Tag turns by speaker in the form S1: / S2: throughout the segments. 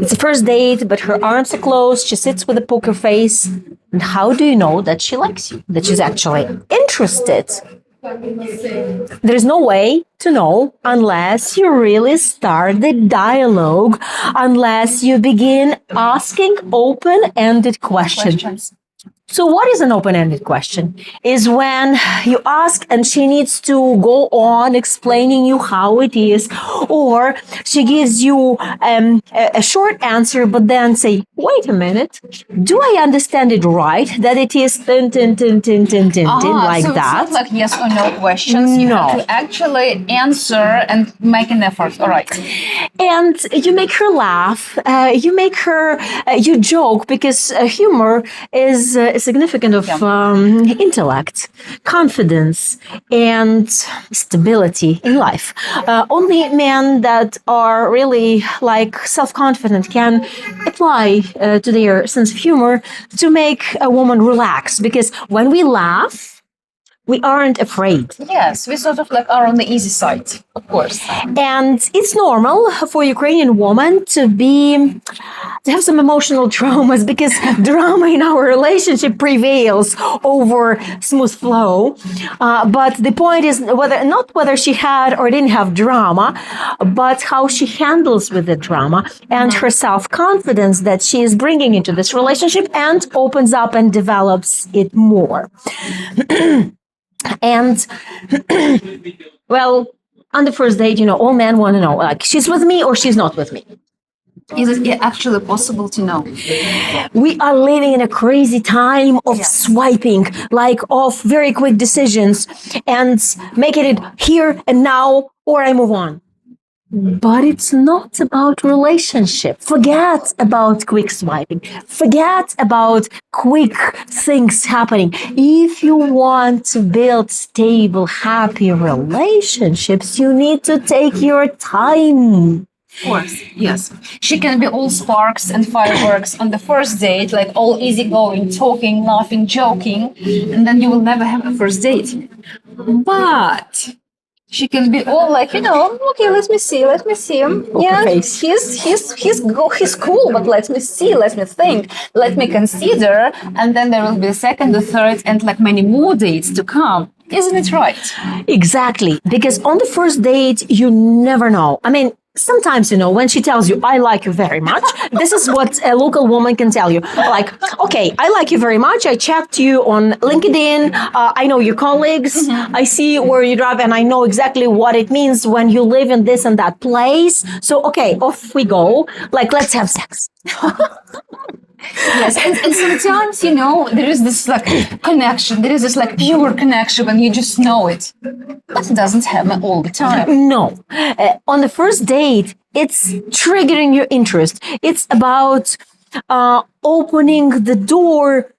S1: It's a first date, but her arms are closed. She sits with a poker face. And how do you know that she likes you? That she's actually interested? There's no way to know unless you really start the dialogue, unless you begin asking open-ended questions. So what is an open-ended question? Is when you ask and she needs to go on explaining you how it is, or she gives you a short answer, but then say, wait a minute, do I understand it right that it is tin, tin, tin, tin, tin, tin, tin, like
S2: so
S1: that?
S2: it's not like yes or no questions. You have to actually answer and make an effort. All right.
S1: And you make her laugh, you joke, because humor is significant of intellect, confidence, and stability in life. Only men that are really like self-confident can apply to their sense of humor to make a woman relax, because when we laugh, we aren't afraid.
S2: Yes, we sort of like are on the easy side, of course.
S1: And it's normal for Ukrainian woman to have some emotional traumas, because drama in our relationship prevails over smooth flow. But the point is not whether she had or didn't have drama, but how she handles with the drama and her self-confidence that she is bringing into this relationship and opens up and develops it more. And well, on the first date, all men want to know, like, she's with me or she's not with me.
S2: Is it actually possible to know?
S1: We are living in a crazy time of swiping, like of very quick decisions and making it here and now, or I move on. But it's not about relationship. Forget about quick swiping. Forget about quick things happening. If you want to build stable, happy relationships, you need to take your time.
S2: Of course, yes. She can be all sparks and fireworks on the first date, like all easygoing, talking, laughing, joking, and then you will never have a first date. But she can be all like, okay, let me see.
S1: Face.
S2: He's cool, but let me see, let me think, let me consider, and then there will be a second, a third, and like many more dates to come. Isn't it right?
S1: Exactly. Because on the first date, you never know. I mean, sometimes, when she tells you, I like you very much, this is what a local woman can tell you. Like, okay, I like you very much. I chat to you on LinkedIn. I know your colleagues. I see where you drive, and I know exactly what it means when you live in this and that place. So, okay, off we go. Like, let's have sex.
S2: Yes, and sometimes, there is this like connection, there is this like pure connection and you just know it. But it doesn't happen all the time.
S1: No. On the first date, it's triggering your interest. It's about opening the door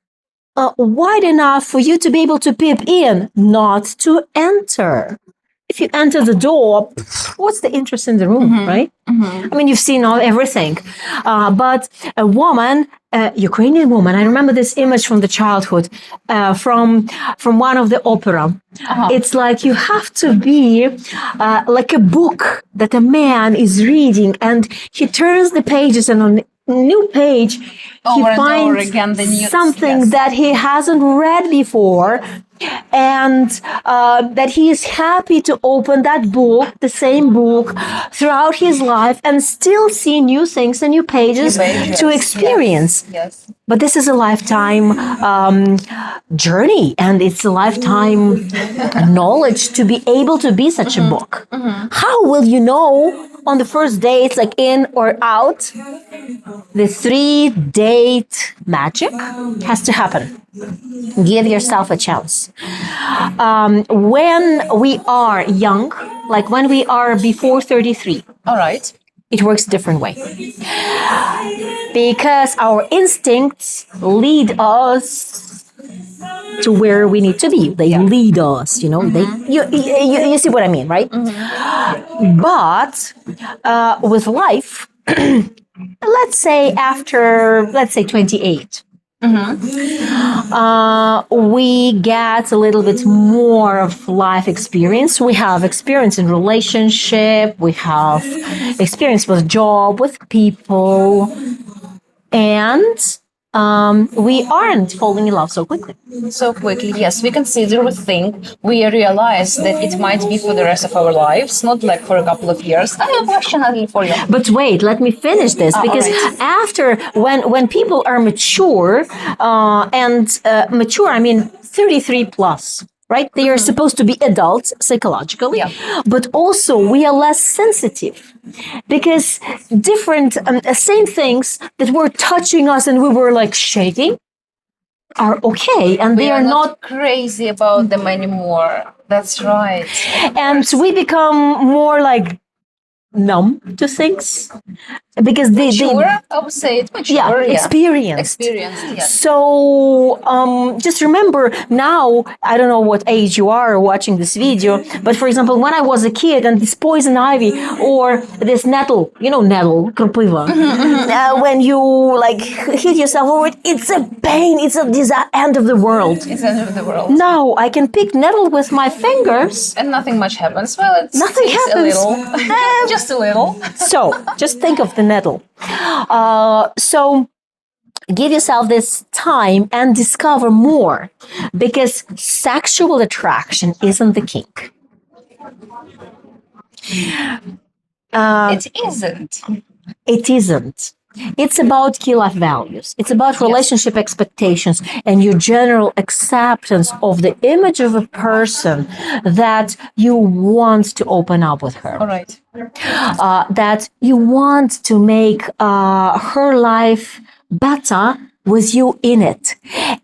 S1: wide enough for you to be able to peep in, not to enter. If you enter the door, what's the interest in the room, right? I mean, you've seen everything. But a woman, a Ukrainian woman, I remember this image from the childhood, from one of the opera. It's like you have to be like a book that a man is reading, and he turns the pages, and on new page, he finds something that he hasn't read before, and that he is happy to open that book, the same book, throughout his life and still see new things and new pages to experience.
S2: Yes.
S1: But this is a lifetime journey, and it's a lifetime knowledge to be able to be such a book. How will you know on the first date, like in or out? The 3-date magic has to happen. Give yourself a chance. When we are young, like when we are before 33,
S2: all right,
S1: it works a different way. Because our instincts lead us to where we need to be. They lead us, you see what I mean, right? But with life, let's say 28, We get a little bit more of life experience. We have experience in relationship. We have experience with job, with people, and we aren't falling in love so quickly.
S2: So quickly, yes, we consider, we think, we realize that it might be for the rest of our lives, not like for a couple of years. I have a question Natalie, for you.
S1: But wait, let me finish this because
S2: alright.
S1: after when people are mature mature, I mean 33 plus. Right? They are supposed to be adults psychologically,
S2: Yeah.
S1: but also we are less sensitive because different, same things that were touching us and we were like shaking are okay, and
S2: We
S1: they are not,
S2: crazy about them anymore. That's right.
S1: and we become more like numb to things because they
S2: Mature, I would say it's mature.
S1: yeah, experienced.
S2: Experienced, yes.
S1: So just remember now, I don't know what age you are watching this video, but for example, when I was a kid and this poison ivy or this nettle, nettle, крапива, when you like hit yourself over it, it's a pain, it's the end of the world.
S2: It's the end of the world.
S1: Now I can pick nettle with my fingers.
S2: And nothing much happens. Well, it's
S1: Nothing happens.
S2: a little. Just a little.
S1: So just think of the nettle. So give yourself this time and discover more because sexual attraction isn't the kink.
S2: It isn't.
S1: It isn't. It's about key life values. It's about relationship expectations and your general acceptance of the image of a person that you want to open up with her.
S2: All right.
S1: That you want to make her life better with you in it.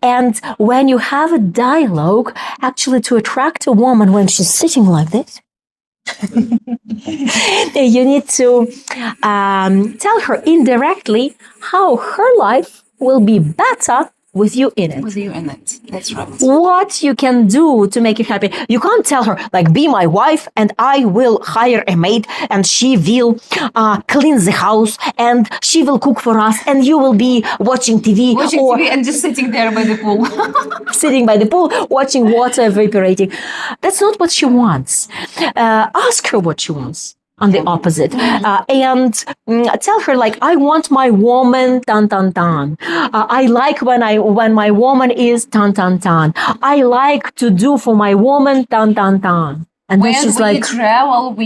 S1: And when you have a dialogue, actually to attract a woman when she's sitting like this, you need to tell her indirectly how her life will be better with you in it.
S2: With you in it. That's right.
S1: What you can do to make you happy. You can't tell her, like, be my wife and I will hire a maid and she will clean the house and she will cook for us and you will be watching TV.
S2: Watching TV and just sitting there by the pool.
S1: Sitting by the pool, watching water evaporating. That's not what she wants. Ask her what she wants. On the opposite, and tell her like, I want my woman tan tan tan. I like when my woman is tan tan tan. I like to do for my woman tan tan tan. And then
S2: When
S1: she's
S2: we
S1: like,
S2: travel,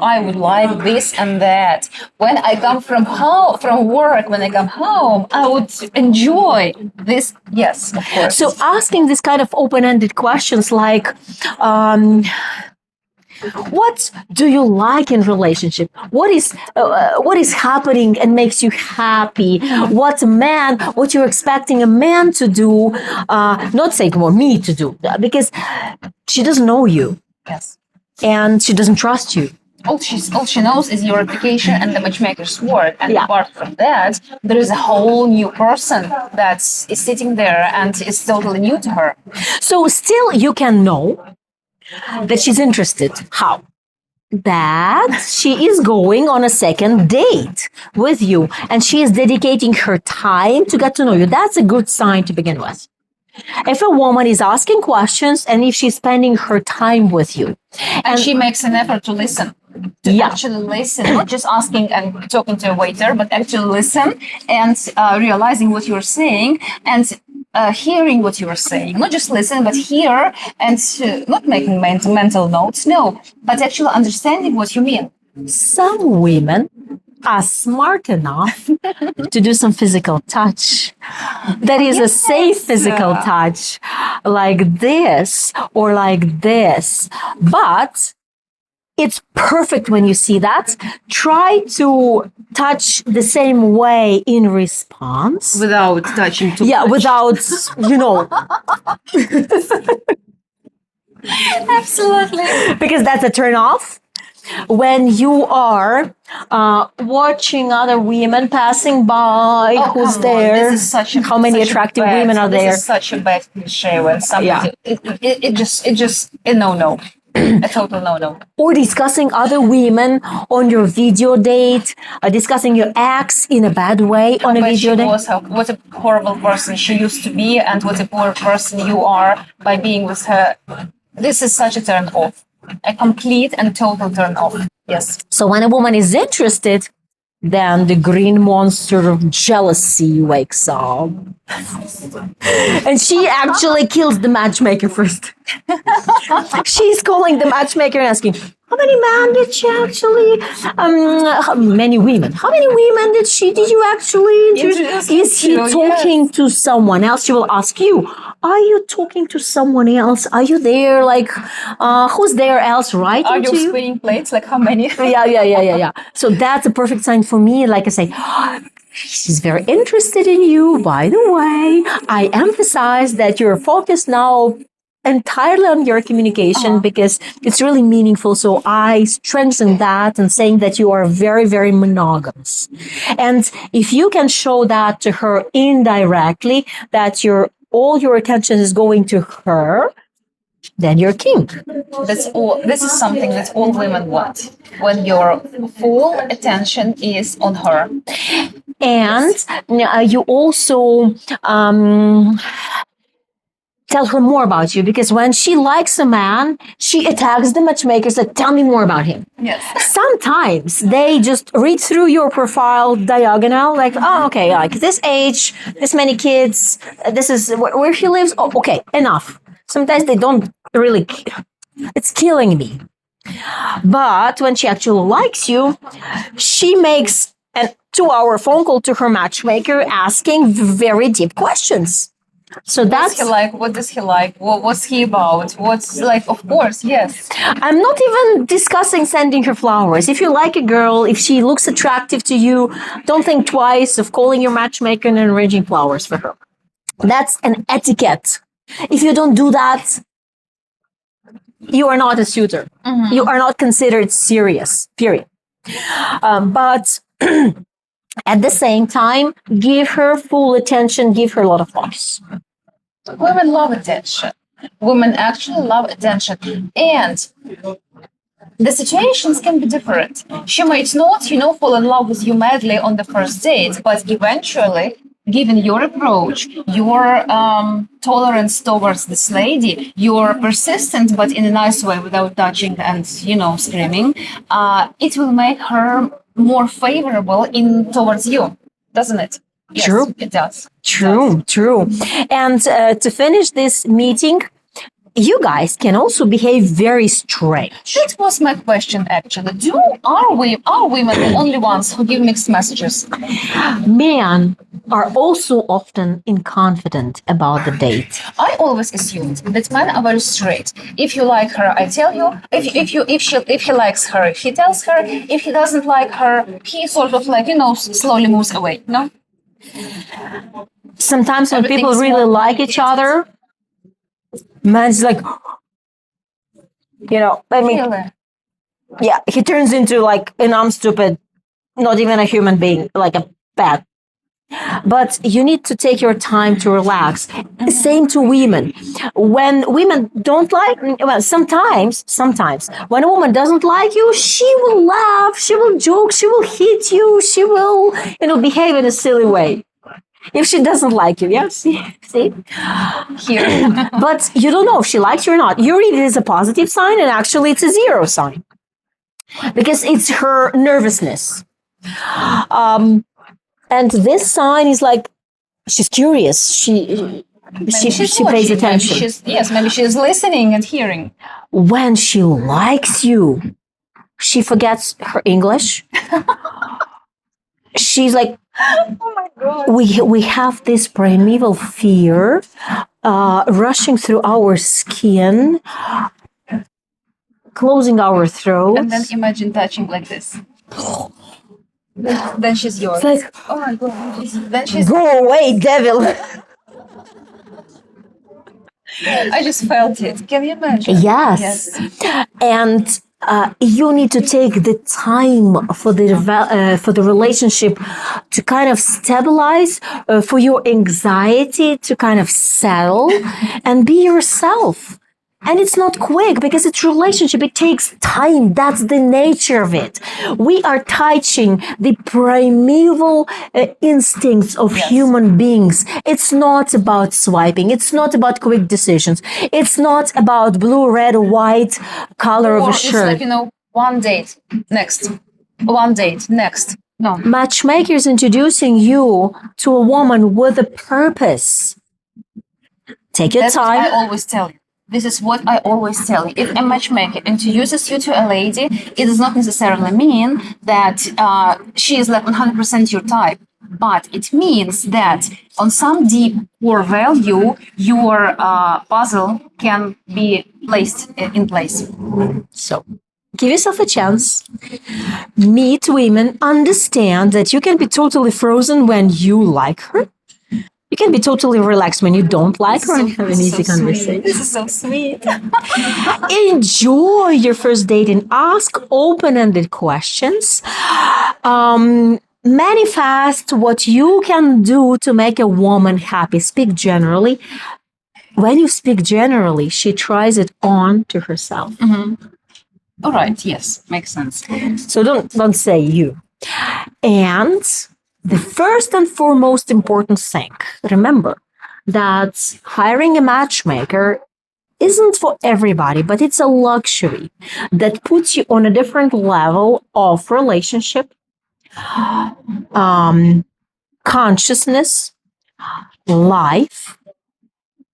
S2: I would like this and that. When I come from work, when I come home, I would enjoy this. Yes, of course.
S1: so asking this kind of open-ended questions like, what do you like in relationship? What is happening and makes you happy? What you're expecting a man to do? Not saying more me to do, because she doesn't know you
S2: Yes.
S1: and she doesn't trust you.
S2: All she knows is your application and the matchmaker's work. And
S1: Yeah.
S2: apart from that, there is a whole new person that is sitting there and is totally new to her.
S1: So still you can know that she's interested. How? That she is going on a second date with you and she is dedicating her time to get to know you. That's a good sign to begin with. If a woman is asking questions and if she's spending her time with you,
S2: And she makes an effort to listen. To actually listen, not just asking and talking to a waiter, but actually listen and realizing what you're saying and hearing what you're saying. Not just listen, but hear and not making mental notes, no, but actually understanding what you mean.
S1: some women are smart enough to do some physical touch. That is a safe physical touch, like this or like this. But it's perfect when you see that. Try to touch the same way in response.
S2: Without touching too
S1: Yeah,
S2: much.
S1: without,
S2: Absolutely.
S1: because that's a turn off. When you are watching other women passing by, who's
S2: Come on,
S1: there,
S2: this is such a,
S1: how many
S2: such a
S1: attractive
S2: bad-
S1: women are there.
S2: This is such a bad cliche when somebody,
S1: Yeah.
S2: it just, no. A total no-no.
S1: Or discussing other women on your video date, discussing your ex in a bad way on a
S2: But
S1: video
S2: she
S1: date.
S2: was what a horrible person she used to be, and what a poor person you are by being with her. This is such a turn off, a complete and total turn off. Yes.
S1: So when a woman is interested, then the green monster of jealousy wakes up. And she actually kills the matchmaker first. She's calling the matchmaker and asking, how many men did she actually, many women, how many women did you actually introduce? Is he talking to someone else? She will ask you, are you talking to someone else? Are you there? Like, who's there else writing
S2: Are
S1: to
S2: you
S1: you?
S2: spinning plates? Like how many?
S1: Yeah. So that's a perfect sign for me. Like I say, she's very interested in you. By the way, I emphasize that you're focused now entirely on your communication because it's really meaningful. So I strengthen that and saying that you are very, very monogamous. And if you can show that to her indirectly, that all your attention is going to her, then you're king.
S2: That's all. This is something that all women want. When your full attention is on her.
S1: And you also tell her more about you, because when she likes a man, she attacks the matchmakers like, tell me more about him.
S2: Yes.
S1: Sometimes they just read through your profile diagonal, like, oh, okay, like this age, this many kids, this is where he lives. Oh, okay, enough. Sometimes they don't really, it's killing me. But when she actually likes you, she makes a 2-hour phone call to her matchmaker asking very deep questions. So that's
S2: What does he like? What's he about? What's like? Of course, yes.
S1: I'm not even discussing sending her flowers. If you like a girl, if she looks attractive to you, don't think twice of calling your matchmaker and arranging flowers for her. That's an etiquette. If you don't do that, you are not a suitor. Mm-hmm. You are not considered serious, period. But at the same time, give her full attention, give her a lot of flowers.
S2: Women love attention. Women actually love attention. And the situations can be different. She might not, fall in love with you madly on the first date, but eventually, given your approach, your tolerance towards this lady, you're persistent, but in a nice way without touching and, screaming, it will make her more favorable towards you, doesn't it? Yes,
S1: true.
S2: It does.
S1: True. And to finish this meeting, you guys can also behave very strange.
S2: That was my question, actually. Are women the only ones who give mixed messages?
S1: Men are also often inconfident about the date.
S2: I always assumed that men are very straight. If you like her, I tell you. If he likes her, he tells her. If he doesn't like her, he sort of slowly moves away. No.
S1: Sometimes when people really like each other, man's like, he turns into like an I'm stupid, not even a human being, like a pet. But you need to take your time to relax. Mm-hmm. Same to women. When women don't like, sometimes, when a woman doesn't like you, she will laugh, she will joke, she will hit you, she will, behave in a silly way. If she doesn't like you, yes, see? Here. But you don't know if she likes you or not. You read it as a positive sign, and actually it's a 0 sign. Because it's her nervousness. And this sign is like, she's curious. She pays attention.
S2: Maybe she's listening and hearing.
S1: When she likes you, she forgets her English. She's like,
S2: oh my God.
S1: We have this primeval fear rushing through our skin, closing our throats.
S2: And then imagine touching like this. Then she's yours.
S1: It's like,
S2: oh my God. Then she's.
S1: Go away, devil.
S2: I just felt it. Can you imagine?
S1: Yes. And you need to take the time for the relationship to kind of stabilize, for your anxiety to kind of settle, and be yourself. And it's not quick because it's relationship. It takes time. That's the nature of it. We are touching the primeval instincts of human beings. It's not about swiping. It's not about quick decisions. It's not about blue, red, or white color of
S2: Or
S1: a
S2: it's
S1: shirt.
S2: like, one date, next. One date, next. No.
S1: Matchmaker is introducing you to a woman with a purpose. Take your
S2: That's what I
S1: time.
S2: always tell you. This is what I always tell you. If a matchmaker introduces you to a lady, it does not necessarily mean that she is like 100% your type. But it means that on some deep core value, your puzzle can be placed in place.
S1: So give yourself a chance. Meet women. Understand that you can be totally frozen when you like her. You can be totally relaxed when you don't like her and have an easy conversation.
S2: This is so sweet.
S1: Enjoy your first date and ask open-ended questions. Manifest what you can do to make a woman happy. Speak generally. When you speak generally, she tries it on to herself.
S2: All right. Yes, makes sense.
S1: So don't say you. And the first and foremost important thing, remember that hiring a matchmaker isn't for everybody, but it's a luxury that puts you on a different level of relationship, consciousness, life,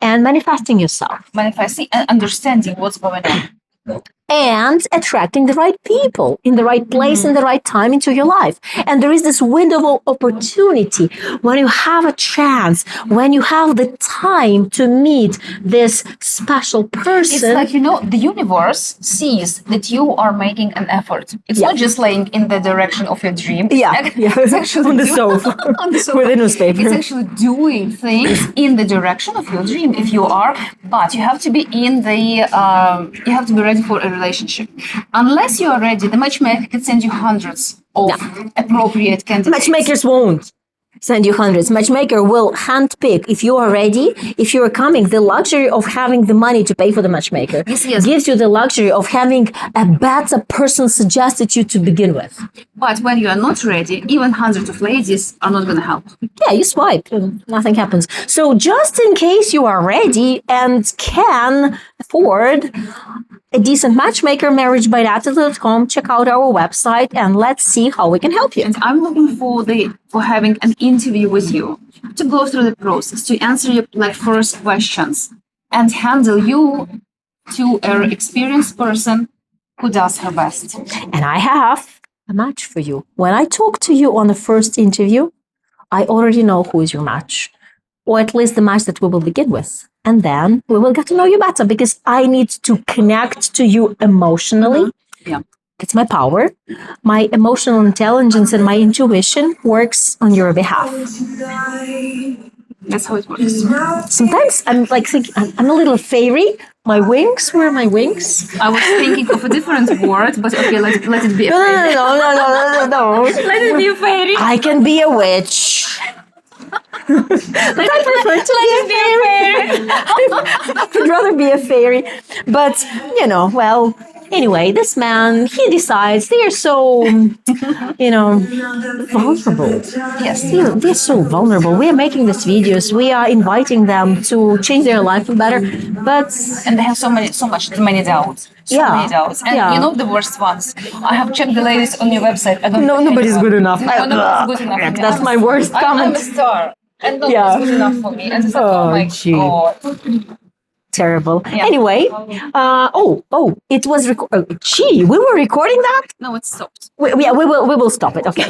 S1: and manifesting yourself.
S2: Manifesting and understanding what's going on.
S1: And attracting the right people in the right place in the right time into your life. And there is this window of opportunity when you have a chance, when you have the time to meet this special person.
S2: It's like, the universe sees that you are making an effort. It's
S1: Yeah.
S2: not just laying in the direction of your dream.
S1: It's
S2: actually
S1: on the sofa
S2: on the sofa.
S1: with a newspaper.
S2: It's actually doing things in the direction of your dream if you are, but you have to be you have to be ready for a relationship. Unless you are ready, the matchmaker can send you hundreds of appropriate candidates.
S1: Matchmakers won't send you hundreds. Matchmaker will handpick if you are ready, if you are coming. The luxury of having the money to pay for the matchmaker
S2: Yes.
S1: gives you the luxury of having a better person suggested you to begin with.
S2: But when you are not ready, even hundreds of ladies are not going to help.
S1: Yeah, you swipe and nothing happens. So just in case you are ready and can afford a decent matchmaker, marriagebyNatalie.com, check out our website and let's see how we can help you.
S2: And I'm looking for having an interview with you to go through the process, to answer your first questions and handle you to an experienced person who does her best.
S1: And I have a match for you. When I talk to you on the first interview, I already know who is your match, or at least the match that we will begin with. And then we will get to know you better because I need to connect to you emotionally.
S2: Yeah.
S1: It's my power. My emotional intelligence and my intuition works on your behalf.
S2: That's how it works.
S1: Sometimes I'm like thinking, I'm a little fairy. My wings, where are my wings?
S2: I was thinking of a different word, but okay, let it be a fairy.
S1: No.
S2: Let it be a fairy.
S1: I can be a witch. But I prefer to
S2: Let it be a fairy.
S1: I'd rather be a fairy. But, anyway, this man, he decides they are so, vulnerable.
S2: Yes.
S1: They're so vulnerable. We are making these videos. We are inviting them to change their life for better.
S2: And they have so many doubts. Many doubts. And the worst ones. I have checked the ladies on your website. I don't
S1: nobody's good enough.
S2: Nobody's good enough.
S1: That's my worst comment.
S2: I'm a star. And nobody's good enough for me. And it's like, oh my God.
S1: Terrible.
S2: Yeah.
S1: Anyway, it was we were recording that?
S2: No, it stopped.
S1: We will stop it. Okay.